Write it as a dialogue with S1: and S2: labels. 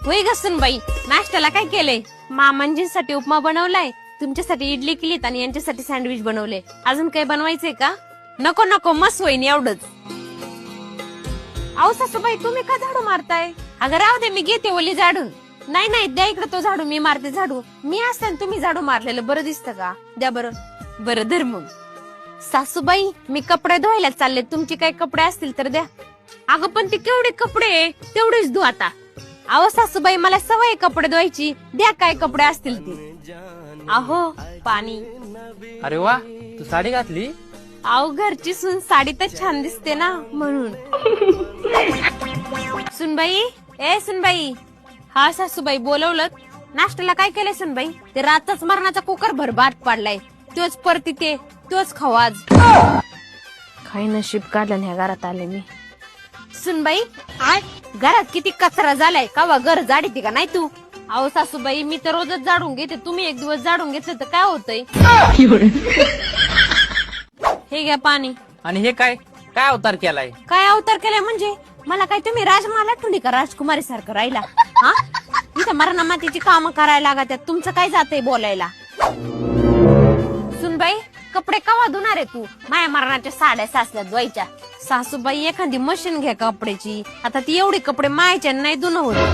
S1: होय घसून बाई, नाश्त्याला काय केलंय? मामांजींसाठी उपमा बनवलाय, तुमच्यासाठी इडली केलीत आणि यांच्यासाठी सँडविच बनवले. अजून काही बनवायचंय का? नको नको, मस्त होईन एवढंच. अहो सासूबाई, तुम्ही का झाडू मारताय? अगं राहू दे, मी घेते ओली झाडून. नाही नाही, द्या इकडे तो झाडू, मी मारते झाडू. मी असताना तुम्ही झाडू मारलेलं बरं दिसतं का? द्या बरं. बरं धर मग. सासूबाई, मी कपडे धुवायला चालले, तुमचे काही कपडे असतील तर द्या. अगं पण ते केवढे कपडे, तेवढेच धु आता. अहो सासूबाई, मला सवय कपडे धुवायची, द्या काय कपडे असतील ते. अहो पाणी.
S2: अरे वा, तू साडी घातली?
S1: अहो घरची सून साडी तर छान दिसते ना, म्हणून. सुनबाई, ए सुनबाई. हा सासूबाई, बोलवलं? नाश्त्याला काय केलंय सुनबाई? ते रातच मरणाचा कुकर भर बाट पाडलाय, तोच परती ते तोच खाऊ आज. काही नशीब काढलं ह्या घरात आले मी. सुनबाई, घरात किती कचरा झालाय, का घर झाडीते का नाही तू? अहो सासूबाई, मी तर रोजच झाडून घेते, तुम्ही एक दिवस झाडून घेतलं तर काय होतंय? हे घ्या पाणी.
S2: आणि हे काय काय अवतार केलाय?
S1: काय अवतार केलाय म्हणजे? मला काय तुम्ही राजमाला ठुली का राजकुमारी सारखं राहिला? हा, इथं मरणा मातीची कामं करायला लागतात, तुमचं काय जातंय बोलायला? सुनबाई, कपडे कवा धुणार आहे तू? माया मरणाच्या साड्या सासल्या धुवायच्या. सासूबाई, एखादी मशीन घ्या कपड्याची, आता ती एवढी कपडे मायाच्या नाही धुणं होत.